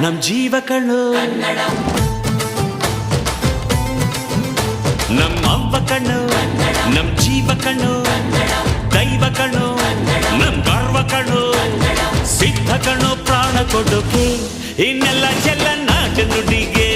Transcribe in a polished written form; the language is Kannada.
ನಮ್ ಜೀವ ಕಣ್ಣು ನಮ್ಮ ಅವ್ವ ಕಣ್ಣು ನಮ್ ಜೀವ ಕಣ್ಣು ದೈವ ಕಣ್ಣು ನಮ್ ಗರ್ವ ಕಣ್ಣು ಸಿದ್ಧ ಕಣ್ಣು ಪ್ರಾಣ ಕೊಡೋಕೆ ಇನ್ನೆಲ್ಲ ಎಲ್ಲ ನಾಟ ನುಡಿಗೆ